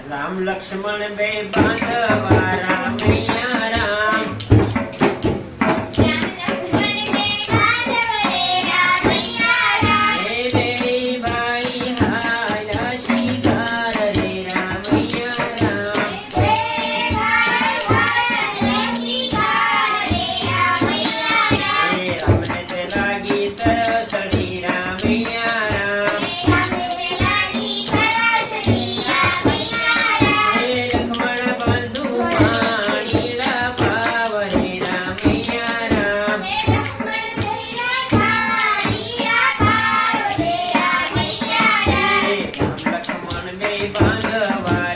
રામ લક્ષ્મણ બે બાંધવા રામૈયા રામ હે બે ભાઈ હાલા શિકાર રે રામૈયા રામ હે રામને તે લાગી તરસડી રામૈયા રામ હે લક્ષ્મણ બંધુ પાણીડા ભાવ રે રામૈયા રામ હે રામ લક્ષ્મણ બે બાંધવા